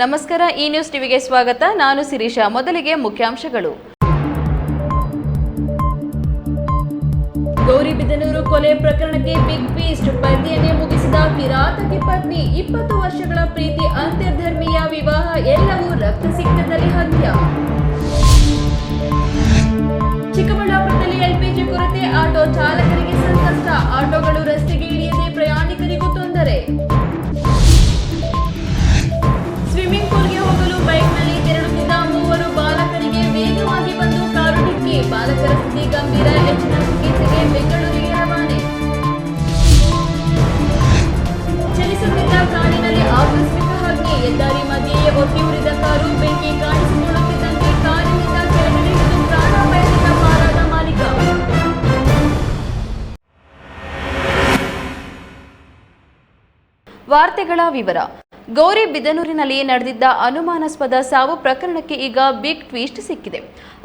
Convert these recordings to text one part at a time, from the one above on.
ನಮಸ್ಕಾರ, ಈ ನ್ಯೂಸ್ ಟಿವಿಗೆ ಸ್ವಾಗತ. ನಾನು ಶಿರೀಷಾ. ಮೊದಲಿಗೆ ಮುಖ್ಯಾಂಶಗಳು. ಗೌರಿಬಿದನೂರು ಕೊಲೆ ಪ್ರಕರಣಕ್ಕೆ ಬಿಗ್ ಟ್ವಿಸ್ಟ್. ಪತಿಯನ್ನೇ ಮುಗಿಸಿದ ಕಿರಾತಕಿ ಪತ್ನಿ. 20 ವರ್ಷಗಳ ಪ್ರೀತಿ, ಅಂತರ್ಧರ್ಮೀಯ ವಿವಾಹ ಎಲ್ಲವೂ ರಕ್ತಸಿಕ್ತದಲ್ಲಿ ಹತ್ಯ. ಚಿಕ್ಕಬಳ್ಳಾಪುರದಲ್ಲಿ ಎಲ್ಪಿಜಿ ಕೊರತೆ, ಆಟೋ ಚಾಲಕರಿಗೆ ಸಂಕಷ್ಟ. ಆಟೋಗಳು ರಸ್ತೆಗೆ ಇಳಿಯದೆ ಪ್ರಯಾಣಿಕರಿಗೂ ತೊಂದರೆ. ಸ್ವಿಮ್ಮಿಂಗ್ ಪೂಲ್ಗೆ ಹೋಗಲು ಬೈಕ್ನಲ್ಲಿ ತೆರಳುತ್ತಿದ್ದ 3 ಬಾಲಕರಿಗೆ ವೇಗವಾಗಿ ಬಂದು ಕಾರು ಡಿಕ್ಕಿ. ಬಾಲಕರ ಸ್ಥಿತಿ ಗಂಭೀರ, ಹೆಚ್ಚಿನ ಚಿಕಿತ್ಸೆಗೆ ಬೆಂಗಳೂರಿಗೆ ರವಾನೆ. ಚಲಿಸುತ್ತಿದ್ದ ಕಾರಿನಲ್ಲಿ ಆಕಸ್ಮಿಕ ಅಗ್ನಿ. ಹೆದ್ದಾರಿ ಮಧ್ಯೆಯೇ ಒತ್ತಿ ಉರಿದ ಕಾರು. ಬೆಂಕಿ ಕಾಣಿಸಿಕೊಳ್ಳುತ್ತಿದ್ದಂತೆ ಕಾರಿನಿಂದ ಕೆಳಗಡೆ ಇಳಿದು ಪ್ರಾಣಾಪಾಯದಿಂದ ಪಾರಾದ ಮಾಲೀಕ. ವಾರ್ತೆಗಳ ವಿವರ. ಗೌರಿಬಿದನೂರಿನಲ್ಲಿ ನಡೆದಿದ್ದ ಅನುಮಾನಾಸ್ಪದ ಸಾವು ಪ್ರಕರಣಕ್ಕೆ ಈಗ ಬಿಗ್ ಟ್ವಿಸ್ಟ್ ಸಿಕ್ಕಿದೆ.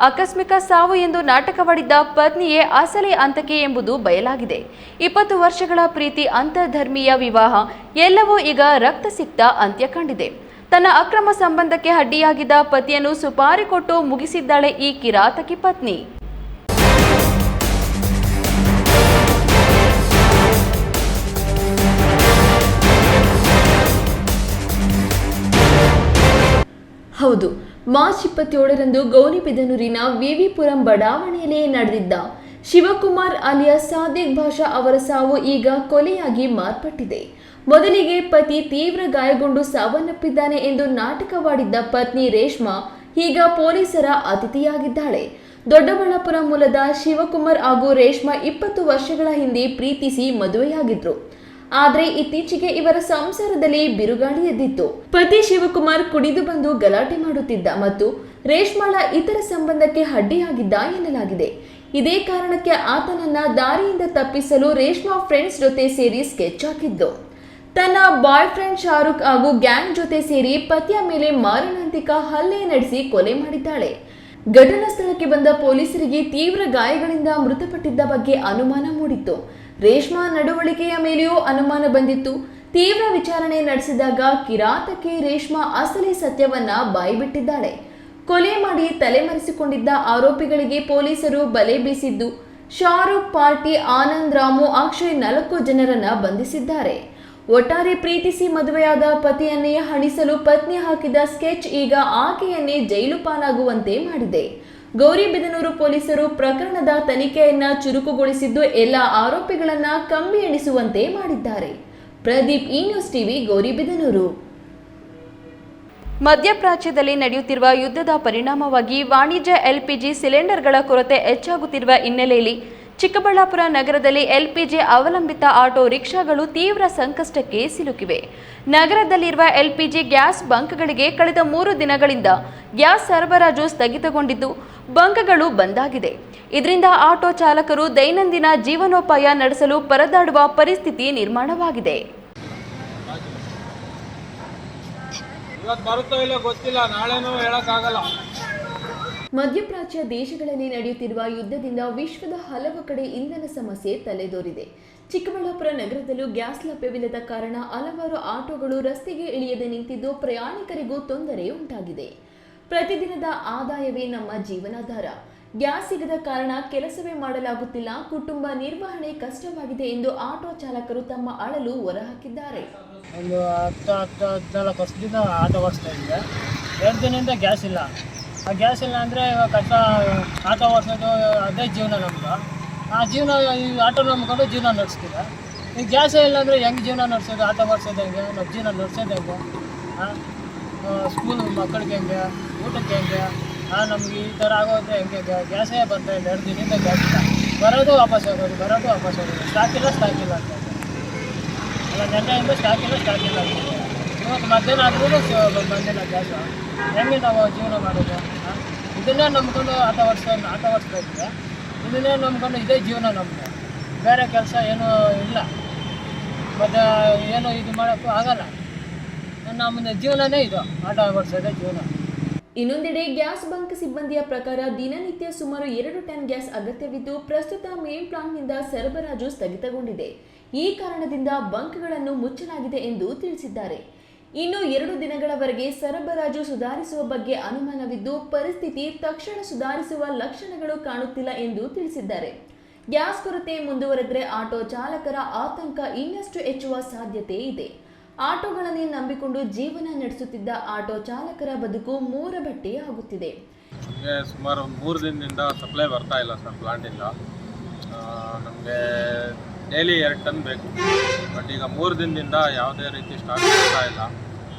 ಆಕಸ್ಮಿಕ ಸಾವು ಎಂದು ನಾಟಕವಾಡಿದ್ದ ಪತ್ನಿಯೇ ಅಸಲಿ ಹಂತಕಿ ಎಂಬುದು ಬಯಲಾಗಿದೆ. 20 ವರ್ಷಗಳ ಪ್ರೀತಿ, ಅಂತರ್ಧರ್ಮೀಯ ವಿವಾಹ ಎಲ್ಲವೂ ಈಗ ರಕ್ತಸಿಕ್ತ ಅಂತ್ಯ ಕಂಡಿದೆ. ತನ್ನ ಅಕ್ರಮ ಸಂಬಂಧಕ್ಕೆ ಅಡ್ಡಿಯಾಗಿದ್ದ ಪತಿಯನ್ನು ಸುಪಾರಿ ಕೊಟ್ಟು ಮುಗಿಸಿದ್ದಾಳೆ ಈ ಕಿರಾತಕಿ ಪತ್ನಿ. ಹೌದು, ಮಾರ್ಚ್ 27ರಂದು ಗೌರಿಬಿದನೂರಿನ ವಿವಿಪುರಂ ಬಡಾವಣೆಯಲ್ಲಿ ನಡೆದಿದ್ದ ಶಿವಕುಮಾರ್ ಅಲಿಯಾಸ್ ಸಾದಿಕ್ ಭಾಷಾ ಅವರ ಸಾವು ಈಗ ಕೊಲೆಯಾಗಿ ಮಾರ್ಪಟ್ಟಿದೆ. ಮೊದಲಿಗೆ ಪತಿ ತೀವ್ರ ಗಾಯಗೊಂಡು ಸಾವನ್ನಪ್ಪಿದ್ದಾನೆ ಎಂದು ನಾಟಕವಾಡಿದ್ದ ಪತ್ನಿ ರೇಷ್ಮಾ ಈಗ ಪೊಲೀಸರ ಅತಿಥಿಯಾಗಿದ್ದಾಳೆ. ದೊಡ್ಡಬಳ್ಳಾಪುರ ಮೂಲದ ಶಿವಕುಮಾರ್ ಹಾಗೂ ರೇಷ್ಮಾ 20 ವರ್ಷಗಳ ಹಿಂದೆ ಪ್ರೀತಿಸಿ ಮದುವೆಯಾಗಿದ್ರು. ಆದರೆ ಇತ್ತೀಚೆಗೆ ಇವರ ಸಂಸಾರದಲ್ಲಿ ಬಿರುಗಾಳಿ ಎದ್ದಿತ್ತು. ಪತಿ ಶಿವಕುಮಾರ್ ಕುಡಿದು ಬಂದು ಗಲಾಟೆ ಮಾಡುತ್ತಿದ್ದ ಮತ್ತು ರೇಷ್ಮಾಳ ಇತರ ಸಂಬಂಧಕ್ಕೆ ಅಡ್ಡಿಯಾಗಿದ್ದ ಎನ್ನಲಾಗಿದೆ. ಇದೇ ಕಾರಣಕ್ಕೆ ಆತನನ್ನ ದಾರಿಯಿಂದ ತಪ್ಪಿಸಲು ರೇಷ್ಮಾ ಫ್ರೆಂಡ್ಸ್ ಜೊತೆ ಸೇರಿ ಸ್ಕೆಚ್ ಹಾಕಿದ್ದು. ತನ್ನ ಬಾಯ್ ಫ್ರೆಂಡ್ ಶಾರುಖ್ ಹಾಗೂ ಗ್ಯಾಂಗ್ ಜೊತೆ ಸೇರಿ ಪತಿಯ ಮೇಲೆ ಮಾರಣಾಂತಿಕ ಹಲ್ಲೆ ನಡೆಸಿ ಕೊಲೆ ಮಾಡಿದ್ದಾಳೆ. ಘಟನಾ ಸ್ಥಳಕ್ಕೆ ಬಂದ ಪೊಲೀಸರಿಗೆ ತೀವ್ರ ಗಾಯಗಳಿಂದ ಮೃತಪಟ್ಟಿದ್ದ ಬಗ್ಗೆ ಅನುಮಾನ ಮೂಡಿತ್ತು. ರೇಷ್ಮಾ ನಡವಳಿಕೆಯ ಮೇಲೆಯೂ ಅನುಮಾನ ಬಂದಿತ್ತು. ತೀವ್ರ ವಿಚಾರಣೆ ನಡೆಸಿದಾಗ ಕಿರಾತಕಿ ರೇಷ್ಮಾ ಅಸಲಿ ಸತ್ಯವನ್ನ ಬಾಯ್ಬಿಟ್ಟಿದ್ದಾಳೆ. ಕೊಲೆ ಮಾಡಿ ತಲೆಮರೆಸಿಕೊಂಡಿದ್ದ ಆರೋಪಿಗಳಿಗೆ ಪೊಲೀಸರು ಬಲೆ ಬೀಸಿದ್ದು, ಶಾರುಖ್, ಪಾರ್ಟಿ, ಆನಂದ್, ರಾಮು, ಅಕ್ಷಯ್ 4 ಜನರನ್ನ ಬಂಧಿಸಿದ್ದಾರೆ. ಒಟ್ಟಾರೆ ಪ್ರೀತಿಸಿ ಮದುವೆಯಾದ ಪತಿಯನ್ನೇ ಹಣಿಸಲು ಪತ್ನಿ ಹಾಕಿದ ಸ್ಕೆಚ್ ಈಗ ಆಕೆಯನ್ನೇ ಜೈಲು ಪಾಲಾಗುವಂತೆ ಮಾಡಿದೆ. ಗೌರಿಬಿದನೂರು ಪೊಲೀಸರು ಪ್ರಕರಣದ ತನಿಖೆಯನ್ನ ಚುರುಕುಗೊಳಿಸಿದ್ದು ಎಲ್ಲ ಆರೋಪಿಗಳನ್ನ ಕಂಬಿ ಎಣಿಸುವಂತೆ ಮಾಡಿದ್ದಾರೆ. ಪ್ರದೀಪ್, ಈ ನ್ಯೂಸ್ ಟಿವಿ, ಗೌರಿಬಿದನೂರು. ಮಧ್ಯಪ್ರಾಚ್ಯದಲ್ಲಿ ನಡೆಯುತ್ತಿರುವ ಯುದ್ಧದ ಪರಿಣಾಮವಾಗಿ ವಾಣಿಜ್ಯ ಎಲ್ಪಿಜಿ ಸಿಲಿಂಡರ್ಗಳ ಕೊರತೆ ಹೆಚ್ಚಾಗುತ್ತಿರುವ ಹಿನ್ನೆಲೆಯಲ್ಲಿ ಚಿಕ್ಕಬಳ್ಳಾಪುರ ನಗರದಲ್ಲಿ ಎಲ್ಪಿಜಿ ಅವಲಂಬಿತ ಆಟೋ ರಿಕ್ಷಾಗಳು ತೀವ್ರ ಸಂಕಷ್ಟಕ್ಕೆ ಸಿಲುಕಿವೆ. ನಗರದಲ್ಲಿರುವ ಎಲ್ಪಿಜಿ ಗ್ಯಾಸ್ ಬಂಕ್ಗಳಿಗೆ ಕಳೆದ 3 ದಿನಗಳಿಂದ ಗ್ಯಾಸ್ ಸರಬರಾಜು ಸ್ಥಗಿತಗೊಂಡಿದ್ದು, ಬಂಕ್ಗಳು ಬಂದಾಗಿದೆ. ಇದರಿಂದ ಆಟೋ ಚಾಲಕರು ದೈನಂದಿನ ಜೀವನೋಪಾಯ ನಡೆಸಲು ಪರದಾಡುವ ಪರಿಸ್ಥಿತಿ ನಿರ್ಮಾಣವಾಗಿದೆ. ಮಧ್ಯಪ್ರಾಚ್ಯ ದೇಶಗಳಲ್ಲಿ ನಡೆಯುತ್ತಿರುವ ಯುದ್ಧದಿಂದ ವಿಶ್ವದ ಹಲವು ಕಡೆ ಇಂಧನ ಸಮಸ್ಯೆ ತಲೆದೋರಿದೆ. ಚಿಕ್ಕಬಳ್ಳಾಪುರ ನಗರದಲ್ಲೂ ಗ್ಯಾಸ್ ಲಭ್ಯವಿಲ್ಲದ ಕಾರಣ ಹಲವಾರು ಆಟೋಗಳು ರಸ್ತೆಗೆ ಇಳಿಯದೆ ನಿಂತಿದ್ದು ಪ್ರಯಾಣಿಕರಿಗೂ ತೊಂದರೆ ಉಂಟಾಗಿದೆ. ಪ್ರತಿದಿನದ ಆದಾಯವೇ ನಮ್ಮ ಜೀವನಾಧಾರ. ಗ್ಯಾಸ್ ಸಿಗದ ಕಾರಣ ಕೆಲಸವೇ ಮಾಡಲಾಗುತ್ತಿಲ್ಲ. ಕುಟುಂಬ ನಿರ್ವಹಣೆ ಕಷ್ಟವಾಗಿದೆ ಎಂದು ಆಟೋ ಚಾಲಕರು ತಮ್ಮ ಅಳಲು ಹೊರಹಾಕಿದ್ದಾರೆ. ಒಂದು 14 ವರ್ಷದಿಂದ ಆಟೋ ಓಡಿಸ್ತಾ ಇದ್ದೆ. 2 ದಿನದಿಂದ ಗ್ಯಾಸ್ ಇಲ್ಲ. ಆ ಗ್ಯಾಸ್ ಇಲ್ಲ ಅಂದರೆ ಕಷ್ಟ. ಆಟೋ ಓಡಿಸೋದು ಅದೇ ಜೀವನ ನಮ್ಮದು. ಆ ಜೀವನ ಈ ಆಟೋ ನಂಬ್ಕೊಂಡು ಜೀವನ ನಡೆಸ್ತೀವಿ. ಈ ಗ್ಯಾಸೇ ಇಲ್ಲ ಅಂದರೆ ಹೆಂಗೆ ಜೀವನ ನಡೆಸೋದು? ಆಟೋ ಓಡಿಸೋದು ಹೆಂಗೆ? ನಮ್ಮ ಜೀವನ ನಡೆಸೋದು ಹೆಂಗೆ? ಸ್ಕೂಲ್ ಮಕ್ಕಳಿಗೆ ಹೆಂಗೆ? ಊಟಕ್ಕೆ ಹೆಂಗೆ? ನಮ್ಗೆ ಈ ಥರ ಆಗೋದ್ರೆ ಹೆಂಗೆ? ಗ್ಯಾಸೇ ಬರ್ತಾ ಇಲ್ಲ. 2 ದಿನದಿಂದ ಗ್ಯಾಸ್ ಇಲ್ಲ. ಬರೋದು ವಾಪಸ್ ಹೋಗೋದು, ಬರೋದು ವಾಪಸ್ ಹೋಗೋದು. ಸ್ಟಾಕ್ ಇಲ್ಲ ಅಂತ ಅಲ್ಲ, ನೆನ್ನೆಯಿಂದ ಸ್ಟಾಕ್ ಇಲ್ಲ ಅಂತ. ಇವತ್ತು ಮಧ್ಯಾಹ್ನ ಆದ್ರೂ ಬಂದಿಲ್ಲ ಗ್ಯಾಸು. ಹೆಂಗೆ ನಾವು ಜೀವನ ಮಾಡೋದು? ಇದನ್ನೇ ನಂಬ್ಕೊಂಡು ಆಟೋ ಓಡಿಸ್ತಾ ಇದ್ದೆ. ಇದನ್ನೇ ನಂಬ್ಕೊಂಡು ಇದೇ ಜೀವನ ನಮ್ಮದು. ಬೇರೆ ಕೆಲಸ ಏನೂ ಇಲ್ಲ. ಮತ್ತು ಏನು ಇದು ಮಾಡೋಕ್ಕೂ ಆಗಲ್ಲ. ನಮ್ಮ ಜೀವನನೇ ಇದು, ಆಟೋ ಓಡಿಸೋದೇ ಜೀವನ. ಇನ್ನೊಂದೆಡೆ ಗ್ಯಾಸ್ ಬಂಕ್ ಸಿಬ್ಬಂದಿಯ ಪ್ರಕಾರ ದಿನನಿತ್ಯ ಸುಮಾರು 2 ಟನ್ ಗ್ಯಾಸ್ ಅಗತ್ಯವಿದ್ದು, ಪ್ರಸ್ತುತ ಮೇನ್ ಪ್ಲಾಂಟ್ನಿಂದ ಸರಬರಾಜು ಸ್ಥಗಿತಗೊಂಡಿದೆ. ಈ ಕಾರಣದಿಂದ ಬಂಕ್ಗಳನ್ನು ಮುಚ್ಚಲಾಗಿದೆ ಎಂದು ತಿಳಿಸಿದ್ದಾರೆ. ಇನ್ನು 2 ದಿನಗಳವರೆಗೆ ಸರಬರಾಜು ಸುಧಾರಿಸುವ ಬಗ್ಗೆ ಅನುಮಾನವಿದ್ದು ಪರಿಸ್ಥಿತಿ ತಕ್ಷಣ ಸುಧಾರಿಸುವ ಲಕ್ಷಣಗಳು ಕಾಣುತ್ತಿಲ್ಲ ಎಂದು ತಿಳಿಸಿದ್ದಾರೆ. ಗ್ಯಾಸ್ ಕೊರತೆ ಮುಂದುವರೆದರೆ ಆಟೋ ಚಾಲಕರ ಆತಂಕ ಇನ್ನಷ್ಟು ಹೆಚ್ಚುವ ಸಾಧ್ಯತೆ ಇದೆ. ಆಟೋಗಳನ್ನೇ ನಂಬಿಕೊಂಡು ಜೀವನ ನಡೆಸುತ್ತಿದ್ದ ಆಟೋ ಚಾಲಕರ ಬದುಕು ಮೂರಬಟ್ಟೆಯಾಗುತ್ತಿದೆ. ಸುಮಾರು 3 ದಿನದಿಂದ ಸಪ್ಲೈ ಬರ್ತಾ ಇಲ್ಲ ಸರ್ ಪ್ಲಾಂಟಿಂದ. ನಮಗೆ ಡೈಲಿ 2 ಟನ್ ಬೇಕು. ಬಟ್ ಈಗ 3 ದಿನದಿಂದ ಯಾವುದೇ ರೀತಿ ಸ್ಟಾಕ್ ಬರ್ತಾ ಇಲ್ಲ.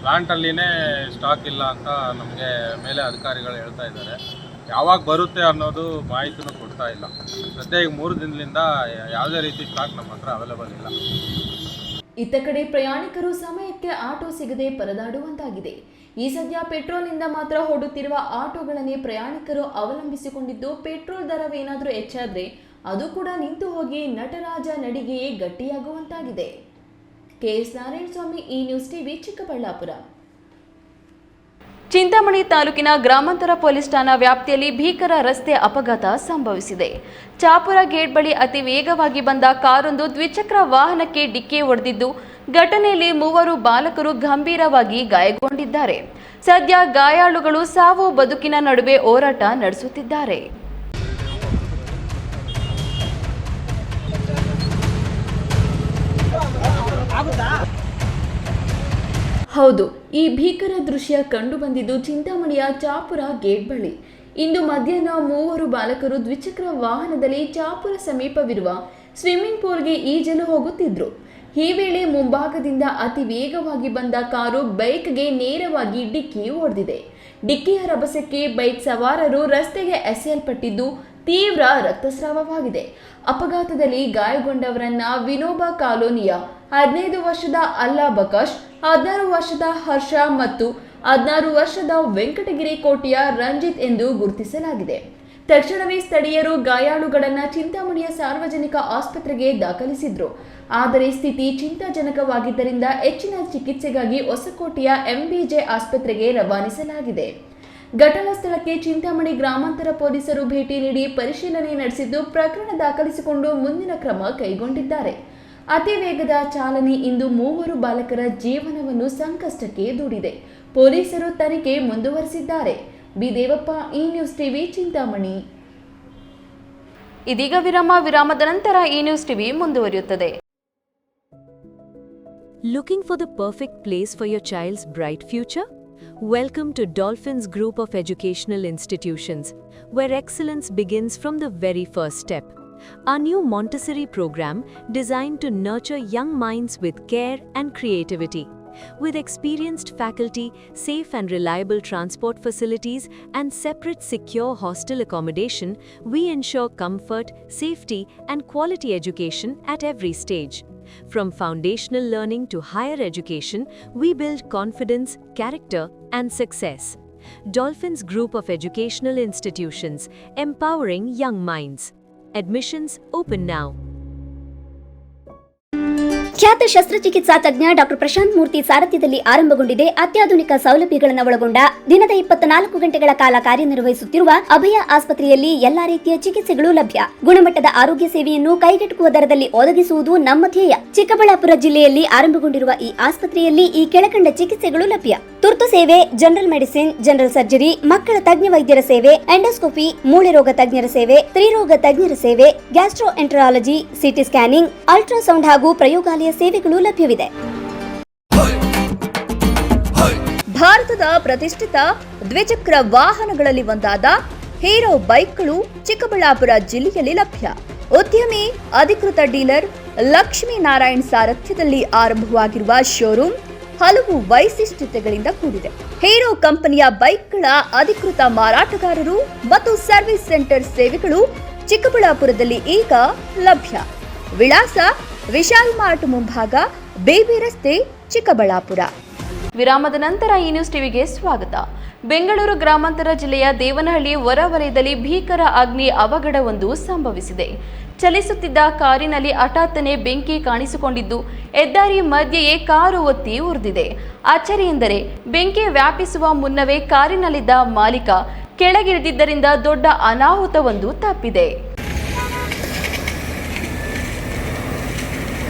ಪ್ಲಾಂಟಲ್ಲಿನೇ ಸ್ಟಾಕ್ ಇಲ್ಲ ಅಂತ ನಮಗೆ ಮೇಲೆ ಅಧಿಕಾರಿಗಳು ಹೇಳ್ತಾ ಇದ್ದಾರೆ. ಯಾವಾಗ ಬರುತ್ತೆ ಅನ್ನೋದು ಮಾಹಿತಿನೂ ಕೊಡ್ತಾ ಇಲ್ಲ. ಸದ್ಯ ಈಗ 3 ದಿನದಿಂದ ಯಾವುದೇ ರೀತಿ ಸ್ಟಾಕ್ ನಮ್ಮ ಹತ್ರ ಅವೈಲೇಬಲ್ ಇಲ್ಲ. ಇತ್ತ ಕಡೆ ಪ್ರಯಾಣಿಕರು ಸಮಯಕ್ಕೆ ಆಟೋ ಸಿಗದೆ ಪರದಾಡುವಂತಾಗಿದೆ. ಈ ಸದ್ಯ ಪೆಟ್ರೋಲ್ನಿಂದ ಮಾತ್ರ ಹೊರಡುತ್ತಿರುವ ಆಟೋಗಳನ್ನೇ ಪ್ರಯಾಣಿಕರು ಅವಲಂಬಿಸಿಕೊಂಡಿದ್ದು, ಪೆಟ್ರೋಲ್ ದರವೇನಾದರೂ ಹೆಚ್ಚಾದರೆ ಅದು ಕೂಡ ನಿಂತು ಹೋಗಿ ನಟರಾಜ ನಡಿಗೆಯೇ ಗಟ್ಟಿಯಾಗುವಂತಾಗಿದೆ. ಕೆಎಸ್ ನಾರಾಯಣಸ್ವಾಮಿ, ಈ ನ್ಯೂಸ್ ಟಿವಿ, ಚಿಕ್ಕಬಳ್ಳಾಪುರ. ಚಿಂತಾಮಣಿ ತಾಲೂಕಿನ ಗ್ರಾಮಾಂತರ ಪೊಲೀಸ್ ಠಾಣಾ ವ್ಯಾಪ್ತಿಯಲ್ಲಿ ಭೀಕರ ರಸ್ತೆ ಅಪಘಾತ ಸಂಭವಿಸಿದೆ. ಚಾಪುರ ಗೇಟ್ ಬಳಿ ಅತಿ ವೇಗವಾಗಿ ಬಂದ ಕಾರೊಂದು ದ್ವಿಚಕ್ರ ವಾಹನಕ್ಕೆ ಡಿಕ್ಕಿ ಹೊಡೆದಿದ್ದು, ಘಟನೆಯಲ್ಲಿ 3 ಬಾಲಕರು ಗಂಭೀರವಾಗಿ ಗಾಯಗೊಂಡಿದ್ದಾರೆ. ಸದ್ಯ ಗಾಯಾಳುಗಳು ಸಾವು ಬದುಕಿನ ನಡುವೆ ಹೋರಾಟ ನಡೆಸುತ್ತಿದ್ದಾರೆ. ಹೌದು, ಈ ಭೀಕರ ದೃಶ್ಯ ಕಂಡು ಬಂದಿದ್ದು ಚಿಂತಾಮಣಿಯ ಚಾಪುರ ಗೇಟ್ ಬಳಿ. ಇಂದು ಮಧ್ಯಾಹ್ನ 3 ಬಾಲಕರು ದ್ವಿಚಕ್ರ ವಾಹನದಲ್ಲಿ ಚಾಪುರ ಸಮೀಪವಿರುವ ಸ್ವಿಮ್ಮಿಂಗ್ ಪೂಲ್ಗೆ ಈಜಲು ಹೋಗುತ್ತಿದ್ರು. ಈ ವೇಳೆ ಮುಂಭಾಗದಿಂದ ಅತಿ ವೇಗವಾಗಿ ಬಂದ ಕಾರು ಬೈಕ್ಗೆ ನೇರವಾಗಿ ಡಿಕ್ಕಿ ಹೊಡೆದಿದೆ. ಡಿಕ್ಕಿಯ ರಭಸಕ್ಕೆ ಬೈಕ್ ಸವಾರರು ರಸ್ತೆಗೆ ಎಸೆಯಲ್ಪಟ್ಟಿದ್ದು ತೀವ್ರ ರಕ್ತಸ್ರಾವವಾಗಿದೆ. ಅಪಘಾತದಲ್ಲಿ ಗಾಯಗೊಂಡವರನ್ನ ವಿನೋಬಾ ಕಾಲೋನಿಯ 15 ವರ್ಷದ ಅಲ್ಲಾ ಬಕಾಶ್, 16 ವರ್ಷದ ಹರ್ಷ ಮತ್ತು 16 ವರ್ಷದ ವೆಂಕಟಗಿರಿ ಕೋಟೆಯ ರಂಜಿತ್ ಎಂದು ಗುರುತಿಸಲಾಗಿದೆ. ತಕ್ಷಣವೇ ಸ್ಥಳೀಯರು ಗಾಯಾಳುಗಳನ್ನು ಚಿಂತಾಮಣಿಯ ಸಾರ್ವಜನಿಕ ಆಸ್ಪತ್ರೆಗೆ ದಾಖಲಿಸಿದ್ರು. ಆದರೆ ಸ್ಥಿತಿ ಚಿಂತಾಜನಕವಾಗಿದ್ದರಿಂದ ಹೆಚ್ಚಿನ ಚಿಕಿತ್ಸೆಗಾಗಿ ಹೊಸಕೋಟೆಯ ಎಂಬಿಜೆ ಆಸ್ಪತ್ರೆಗೆ ರವಾನಿಸಲಾಗಿದೆ. ಘಟನಾ ಸ್ಥಳಕ್ಕೆ ಚಿಂತಾಮಣಿ ಗ್ರಾಮಾಂತರ ಪೊಲೀಸರು ಭೇಟಿ ನೀಡಿ ಪರಿಶೀಲನೆ ನಡೆಸಿದ್ದು, ಪ್ರಕರಣ ದಾಖಲಿಸಿಕೊಂಡು ಮುಂದಿನ ಕ್ರಮ ಕೈಗೊಂಡಿದ್ದಾರೆ. ಅತಿ ವೇಗದ ಚಾಲನೆ ಇಂದು 3 ಬಾಲಕರ ಜೀವನವನ್ನು ಸಂಕಷ್ಟಕ್ಕೆ ದೂಡಿದೆ. ಪೊಲೀಸರು ತನಿಖೆ ಮುಂದುವರೆಸಿದ್ದಾರೆ. ಬಿ ದೇವಪ್ಪ, ಈ ನ್ಯೂಸ್ ಟಿವಿ, ಚಿಂತಾಮಣಿ. ಇದೀಗ ವಿರಾಮದ ನಂತರ ಈ ನ್ಯೂಸ್ ಟಿವಿ ಮುಂದುವರಿಯುತ್ತದೆ. Looking for the perfect place for your child's bright future? Welcome to Dolphins Group of Educational Institutions, where excellence begins from the very first step. Our new Montessori program designed to nurture young minds with care and creativity. With experienced faculty, safe and reliable transport facilities, and separate secure hostel accommodation, we ensure comfort, safety, and quality education at every stage. From foundational learning to higher education, we build confidence, character, and success. Dolphins Group of Educational Institutions, empowering young minds. Admissions open now. ಖ್ಯಾತ ಶಸ್ತ್ರಚಿಕಿತ್ಸಾ ತಜ್ಞ doctor Prashant ಮೂರ್ತಿ ಸಾರಥ್ಯದಲ್ಲಿ ಆರಂಭಗೊಂಡಿದೆ. ಅತ್ಯಾಧುನಿಕ ಸೌಲಭ್ಯಗಳನ್ನು ಒಳಗೊಂಡ ದಿನದ 24 ಗಂಟೆಗಳ ಕಾಲ ಕಾರ್ಯನಿರ್ವಹಿಸುತ್ತಿರುವ ಅಭಯ ಆಸ್ಪತ್ರೆಯಲ್ಲಿ ಎಲ್ಲಾ ರೀತಿಯ ಚಿಕಿತ್ಸೆಗಳು ಲಭ್ಯ. ಗುಣಮಟ್ಟದ ಆರೋಗ್ಯ ಸೇವೆಯನ್ನು ಕೈಗೆಟುಕುವ ದರದಲ್ಲಿ ಒದಗಿಸುವುದು ನಮ್ಮ ಧ್ಯೇಯ. ಚಿಕ್ಕಬಳ್ಳಾಪುರ ಜಿಲ್ಲೆಯಲ್ಲಿ ಆರಂಭಗೊಂಡಿರುವ ಈ ಆಸ್ಪತ್ರೆಯಲ್ಲಿ ಈ ಕೆಳಕಂಡ ಚಿಕಿತ್ಸೆಗಳು ಲಭ್ಯ: ತುರ್ತು ಸೇವೆ, ಜನರಲ್ ಮೆಡಿಸಿನ್, ಜನರಲ್ ಸರ್ಜರಿ, ಮಕ್ಕಳ ತಜ್ಞ ವೈದ್ಯರ ಸೇವೆ, ಎಂಡೋಸ್ಕೋಪಿ, ಮೂಳೆ ರೋಗ ತಜ್ಞರ ಸೇವೆ, ಸ್ತ್ರೀರೋಗ ತಜ್ಞರ ಸೇವೆ, ಗ್ಯಾಸ್ಟ್ರೋಎಂಟರಾಲಜಿ, ಸಿಟಿ ಸ್ಕ್ಯಾನಿಂಗ್, ಅಲ್ಟ್ರಾಸೌಂಡ್ ಹಾಗೂ ಪ್ರಯೋಗಾಲಯ ಸೇವೆಗಳು ಲಭ್ಯವಿದೆ. ಭಾರತದ ಪ್ರತಿಷ್ಠಿತ ದ್ವಿಚಕ್ರ ವಾಹನಗಳಲ್ಲಿ ಒಂದಾದ ಹೀರೋ ಬೈಕ್ಗಳು ಚಿಕ್ಕಬಳ್ಳಾಪುರ ಜಿಲ್ಲೆಯಲ್ಲಿ ಲಭ್ಯ. ಉದ್ಯಮಿ ಅಧಿಕೃತ ಡೀಲರ್ ಲಕ್ಷ್ಮೀನಾರಾಯಣ್ ಸಾರಥ್ಯದಲ್ಲಿ ಆರಂಭವಾಗಿರುವ ಶೋರೂಮ್ ಹಲವು ವೈಶಿಷ್ಟ್ಯತೆಗಳಿಂದ ಕೂಡಿದೆ. ಹೀರೋ ಕಂಪನಿಯ ಬೈಕ್ಗಳ ಅಧಿಕೃತ ಮಾರಾಟಗಾರರು ಮತ್ತು ಸರ್ವಿಸ್ ಸೆಂಟರ್ ಸೇವೆಗಳು ಚಿಕ್ಕಬಳ್ಳಾಪುರದಲ್ಲಿ ಈಗ ಲಭ್ಯ. ವಿಳಾಸ: ವಿಶಾಲ್ ಮಾರ್ಟ್ ಮುಂಭಾಗ, ಬೇಬಿ ರಸ್ತೆ, ಚಿಕ್ಕಬಳ್ಳಾಪುರ. ವಿರಾಮದ ನಂತರ ಈ ನ್ಯೂಸ್ ಟಿವಿಗೆ ಸ್ವಾಗತ. ಬೆಂಗಳೂರು ಗ್ರಾಮಾಂತರ ಜಿಲ್ಲೆಯ ದೇವನಹಳ್ಳಿ ಹೊರವಲಯದಲ್ಲಿ ಭೀಕರ ಅಗ್ನಿ ಅವಘಡವೊಂದು ಸಂಭವಿಸಿದೆ. ಚಲಿಸುತ್ತಿದ್ದ ಕಾರಿನಲ್ಲಿ ಹಠಾತ್ತನೆ ಬೆಂಕಿ ಕಾಣಿಸಿಕೊಂಡಿದ್ದು, ಹೆದ್ದಾರಿ ಮಧ್ಯೆಯೇ ಕಾರು ಒತ್ತಿ ಉರಿದಿದೆ. ಅಚ್ಚರಿ ಎಂದರೆ ಬೆಂಕಿ ವ್ಯಾಪಿಸುವ ಮುನ್ನವೇ ಕಾರಿನಲ್ಲಿದ್ದ ಮಾಲೀಕ ಕೆಳಗಿಳಿದಿದ್ದರಿಂದ ದೊಡ್ಡ ಅನಾಹುತವೊಂದು ತಪ್ಪಿದೆ.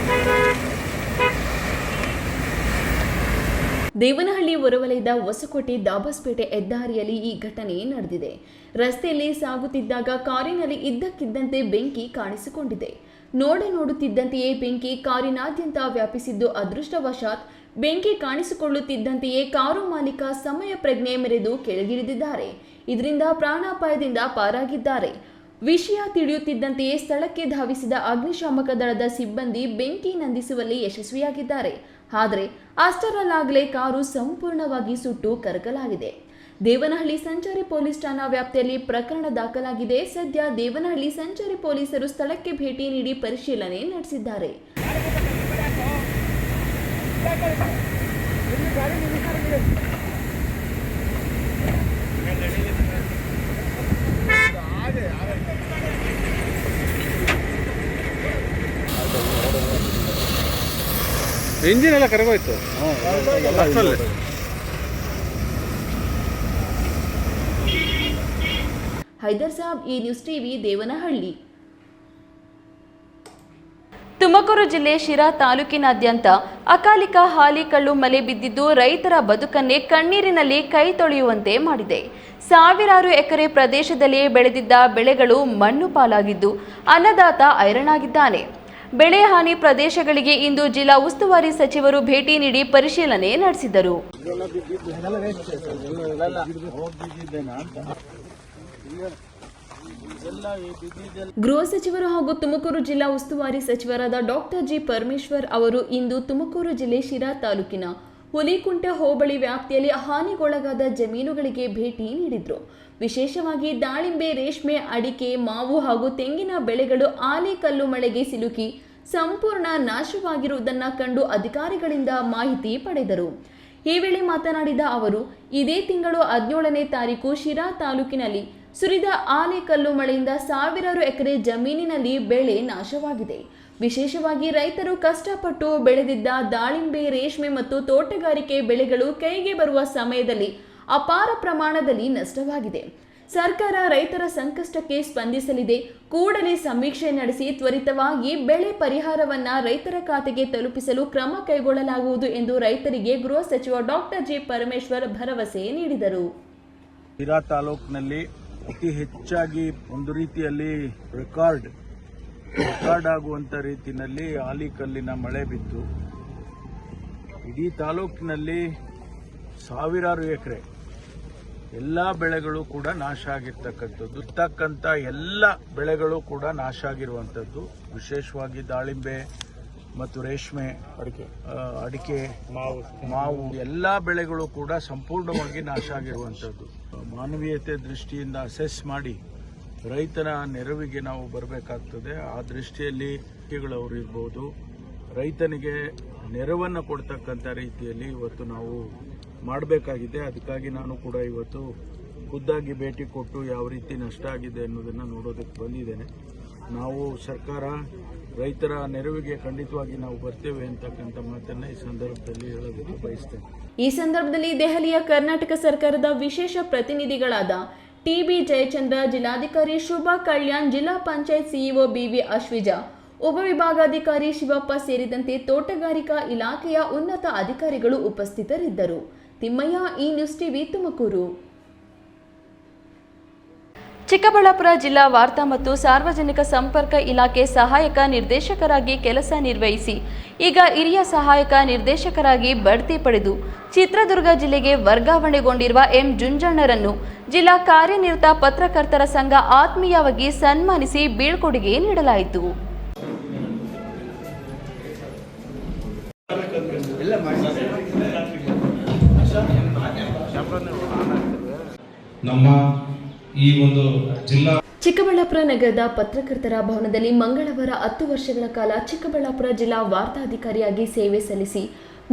ದೇವನಹಳ್ಳಿ ಹೊರವಲಯದ ಹೊಸಕೋಟೆ ದಾಬಸ್ಪೇಟೆ ಹೆದ್ದಾರಿಯಲ್ಲಿ ಈ ಘಟನೆ ನಡೆದಿದೆ. ರಸ್ತೆಯಲ್ಲಿ ಸಾಗುತ್ತಿದ್ದಾಗ ಕಾರಿನಲ್ಲಿ ಇದ್ದಕ್ಕಿದ್ದಂತೆ ಬೆಂಕಿ ಕಾಣಿಸಿಕೊಂಡಿದೆ. ನೋಡುತ್ತಿದ್ದಂತೆಯೇ ಬೆಂಕಿ ಕಾರಿನಾದ್ಯಂತ ವ್ಯಾಪಿಸಿದ್ದು, ಅದೃಷ್ಟವಶಾತ್ ಬೆಂಕಿ ಕಾಣಿಸಿಕೊಳ್ಳುತ್ತಿದ್ದಂತೆಯೇ ಕಾರು ಮಾಲೀಕ ಸಮಯ ಪ್ರಜ್ಞೆ ಮೆರೆದು ಕೆಳಗಿಳಿದಿದ್ದಾರೆ. ಇದರಿಂದ ಪ್ರಾಣಾಪಾಯದಿಂದ ಪಾರಾಗಿದ್ದಾರೆ. ವಿಷಯ ತಿಳಿಯುತ್ತಿದ್ದಂತೆಯೇ ಸ್ಥಳಕ್ಕೆ ಧಾವಿಸಿದ ಅಗ್ನಿಶಾಮಕ ದಳದ ಸಿಬ್ಬಂದಿ ಬೆಂಕಿ ನಂದಿಸುವಲ್ಲಿ ಯಶಸ್ವಿಯಾಗಿದ್ದಾರೆ. ಆದರೆ ಅಷ್ಟರಲ್ಲಾಗಲೇ ಕಾರು ಸಂಪೂರ್ಣವಾಗಿ ಸುಟ್ಟು ಕರಕಲಾಗಿದೆ. ದೇವನಹಳ್ಳಿ ಸಂಚಾರಿ ಪೊಲೀಸ್ ಠಾಣಾ ವ್ಯಾಪ್ತಿಯಲ್ಲಿ ಪ್ರಕರಣ ದಾಖಲಾಗಿದೆ. ಸದ್ಯ ದೇವನಹಳ್ಳಿ ಸಂಚಾರಿ ಪೊಲೀಸರು ಸ್ಥಳಕ್ಕೆ ಭೇಟಿ ನೀಡಿ ಪರಿಶೀಲನೆ ನಡೆಸಿದ್ದಾರೆ. ಇಂಜಿನ್ ಎಲ್ಲ ಕರಗೋಯ್ತು. ಹೈದರ್ ಸಾಬ್, ಈ ನ್ಯೂಸ್ ಟಿವಿ, ದೇವನಹಳ್ಳಿ. ತುಮಕೂರು ಜಿಲ್ಲೆ ಶಿರಾ ತಾಲೂಕಿನಾದ್ಯಂತ ಅಕಾಲಿಕ ಹಾಲಿ ಕಲ್ಲು ಮಳೆ ಬಿದ್ದಿದ್ದು ರೈತರ ಬದುಕನ್ನೇ ಕಣ್ಣೀರಿನಲ್ಲಿ ಕೈ ತೊಳೆಯುವಂತೆ ಮಾಡಿದೆ. ಸಾವಿರಾರು ಎಕರೆ ಪ್ರದೇಶದಲ್ಲಿ ಬೆಳೆದಿದ್ದ ಬೆಳೆಗಳು ಮಣ್ಣು ಪಾಲಾಗಿದ್ದು ಅನ್ನದಾತ ಹೈರಾಣಾಗಿದ್ದಾನೆ. ಬೆಳೆ ಹಾನಿ ಪ್ರದೇಶಗಳಿಗೆ ಇಂದು ಜಿಲ್ಲಾ ಉಸ್ತುವಾರಿ ಸಚಿವರು ಭೇಟಿ ನೀಡಿ ಪರಿಶೀಲನೆ ನಡೆಸಿದರು. ಗೃಹ ಸಚಿವರು ಹಾಗೂ ತುಮಕೂರು ಜಿಲ್ಲಾ ಉಸ್ತುವಾರಿ ಸಚಿವರಾದ ಡಾಕ್ಟರ್ ಜಿ ಪರಮೇಶ್ವರ್ ಅವರು ಇಂದು ತುಮಕೂರು ಜಿಲ್ಲೆ ಶಿರಾ ತಾಲೂಕಿನ ಹುಲಿಕುಂಟೆ ಹೋಬಳಿ ವ್ಯಾಪ್ತಿಯಲ್ಲಿ ಹಾನಿಗೊಳಗಾದ ಜಮೀನುಗಳಿಗೆ ಭೇಟಿ ನೀಡಿದ್ರು. ವಿಶೇಷವಾಗಿ ದಾಳಿಂಬೆ, ರೇಷ್ಮೆ, ಅಡಿಕೆ, ಮಾವು ಹಾಗೂ ತೆಂಗಿನ ಬೆಳೆಗಳು ಆಲಿಕಲ್ಲು ಮಳೆಗೆ ಸಿಲುಕಿ ಸಂಪೂರ್ಣ ನಾಶವಾಗಿರುವುದನ್ನು ಕಂಡು ಅಧಿಕಾರಿಗಳಿಂದ ಮಾಹಿತಿ ಪಡೆದರು. ಈ ವೇಳೆ ಮಾತನಾಡಿದ ಅವರು, ಇದೇ ತಿಂಗಳು 17ನೇ ತಾರೀಕು ಶಿರಾ ತಾಲೂಕಿನಲ್ಲಿ ಸುರಿದ ಆಲಿಕಲ್ಲು ಮಳೆಯಿಂದ ಸಾವಿರಾರು ಎಕರೆ ಜಮೀನಿನಲ್ಲಿ ಬೆಳೆ ನಾಶವಾಗಿದೆ. ವಿಶೇಷವಾಗಿ ರೈತರು ಕಷ್ಟಪಟ್ಟು ಬೆಳೆದಿದ್ದ ದಾಳಿಂಬೆ, ರೇಷ್ಮೆ ಮತ್ತು ತೋಟಗಾರಿಕೆ ಬೆಳೆಗಳು ಕೈಗೆ ಬರುವ ಸಮಯದಲ್ಲಿ ಅಪಾರ ಪ್ರಮಾಣದಲ್ಲಿ ನಷ್ಟವಾಗಿದೆ. ಸರ್ಕಾರ ರೈತರ ಸಂಕಷ್ಟಕ್ಕೆ ಸ್ಪಂದಿಸಲಿದೆ. ಕೂಡಲೇ ಸಮೀಕ್ಷೆ ನಡೆಸಿ ತ್ವರಿತವಾಗಿ ಬೆಳೆ ಪರಿಹಾರವನ್ನ ರೈತರ ಖಾತೆಗೆ ತಲುಪಿಸಲು ಕ್ರಮ ಕೈಗೊಳ್ಳಲಾಗುವುದು ಎಂದು ರೈತರಿಗೆ ಗೃಹ ಸಚಿವ ಡಾಕ್ಟರ್ ಜಿ ಪರಮೇಶ್ವರ್ ಭರವಸೆ ನೀಡಿದರು. ಶಿರಾ ತಾಲೂಕಿನಲ್ಲಿ ಅತಿ ಹೆಚ್ಚಾಗಿ ಒಂದು ರೀತಿಯಲ್ಲಿ ರೆಕಾರ್ಡ್ ಆಗುವಂತ ರೀತಿಯಲ್ಲಿ ಆಲಿಕಲ್ಲಿನ ಮಳೆ ಬಿದ್ದು ಇಡೀ ತಾಲೂಕಿನಲ್ಲಿ ಸಾವಿರಾರು ಎಕರೆ ಎಲ್ಲ ಬೆಳೆಗಳು ಕೂಡ ನಾಶ ಆಗಿರ್ತಕ್ಕಂಥದ್ದು. ಇರ್ತಕ್ಕಂಥ ಎಲ್ಲ ಬೆಳೆಗಳು ಕೂಡ ನಾಶ ಆಗಿರುವಂಥದ್ದು. ವಿಶೇಷವಾಗಿ ದಾಳಿಂಬೆ ಮತ್ತು ರೇಷ್ಮೆ, ಅಡಿಕೆ, ಮಾವು ಎಲ್ಲ ಬೆಳೆಗಳು ಕೂಡ ಸಂಪೂರ್ಣವಾಗಿ ನಾಶ ಆಗಿರುವಂಥದ್ದು. ಮಾನವೀಯತೆ ದೃಷ್ಟಿಯಿಂದ ಅಸೆಸ್ ಮಾಡಿ ರೈತನ ನೆರವಿಗೆ ನಾವು ಬರಬೇಕಾಗ್ತದೆ. ಆ ದೃಷ್ಟಿಯಲ್ಲಿ ಅವರು ಇರ್ಬೋದು, ರೈತನಿಗೆ ನೆರವನ್ನು ಕೊಡ್ತಕ್ಕಂಥ ರೀತಿಯಲ್ಲಿ ಇವತ್ತು ನಾವು ಮಾಡಬೇಕಾಗಿದೆ. ಅದಕ್ಕಾಗಿ ನಾನು ಕೂಡ ಇವತ್ತು ಖುದ್ದಾಗಿ ಭೇಟಿ ಕೊಟ್ಟು ಯಾವ ರೀತಿ ನಷ್ಟ ಆಗಿದೆ ಅನ್ನೋದನ್ನು ನೋಡೋದಕ್ಕೆ ಬಂದಿದ್ದೇನೆ. ನಾವು ಸರ್ಕಾರ ರೈತರ ನೆರವಿಗೆ ಖಂಡಿತವಾಗಿ ನಾವು ಬರ್ತೇವೆ ಅಂತಕ್ಕಂಥ ಮಾತನ್ನ ಈ ಸಂದರ್ಭದಲ್ಲಿ ಹೇಳೋದಕ್ಕೆ ಬಯಸ್ತೇನೆ. ಈ ಸಂದರ್ಭದಲ್ಲಿ ದೆಹಲಿಯ ಕರ್ನಾಟಕ ಸರ್ಕಾರದ ವಿಶೇಷ ಪ್ರತಿನಿಧಿಗಳಾದ ಟಿ.ಬಿ. ಜಯಚಂದ್ರ, ಜಿಲ್ಲಾಧಿಕಾರಿ ಶುಭಾ ಕಲ್ಯಾಣ್, ಜಿಲ್ಲಾ ಪಂಚಾಯತ್ ಸಿಇಒ ಬಿ.ವಿ. ಅಶ್ವಿಜಾ, ಉಪವಿಭಾಗಾಧಿಕಾರಿ ಶಿವಪ್ಪ ಸೇರಿದಂತೆ ತೋಟಗಾರಿಕಾ ಇಲಾಖೆಯ ಉನ್ನತ ಅಧಿಕಾರಿಗಳು ಉಪಸ್ಥಿತರಿದ್ದರು. ತಿಮ್ಮಯ್ಯ, ಈ ನ್ಯೂಸ್ ಟಿವಿ, ತುಮಕೂರು. ಚಿಕ್ಕಬಳ್ಳಾಪುರ ಜಿಲ್ಲಾ ವಾರ್ತಾ ಮತ್ತು ಸಾರ್ವಜನಿಕ ಸಂಪರ್ಕ ಇಲಾಖೆ ಸಹಾಯಕ ನಿರ್ದೇಶಕರಾಗಿ ಕೆಲಸ ನಿರ್ವಹಿಸಿ ಈಗ ಹಿರಿಯ ಸಹಾಯಕ ನಿರ್ದೇಶಕರಾಗಿ ಬಡ್ತಿ ಪಡೆದು ಚಿತ್ರದುರ್ಗ ಜಿಲ್ಲೆಗೆ ವರ್ಗಾವಣೆಗೊಂಡಿರುವ ಎಂ ಜುಂಜಣ್ಣರನ್ನು ಜಿಲ್ಲಾ ಕಾರ್ಯನಿರತ ಪತ್ರಕರ್ತರ ಸಂಘ ಆತ್ಮೀಯವಾಗಿ ಸನ್ಮಾನಿಸಿ ಬೀಳ್ಕೊಡುಗೆ ನೀಡಲಾಯಿತು. ನಮ್ಮ ಈ ಒಂದು ಜಿಲ್ಲಾ ಚಿಕ್ಕಬಳ್ಳಾಪುರ ನಗರದ ಪತ್ರಕರ್ತರ ಭವನದಲ್ಲಿ ಮಂಗಳವಾರ 10 ವರ್ಷಗಳ ಕಾಲ ಚಿಕ್ಕಬಳ್ಳಾಪುರ ಜಿಲ್ಲಾ ವಾರ್ತಾಧಿಕಾರಿಯಾಗಿ ಸೇವೆ ಸಲ್ಲಿಸಿ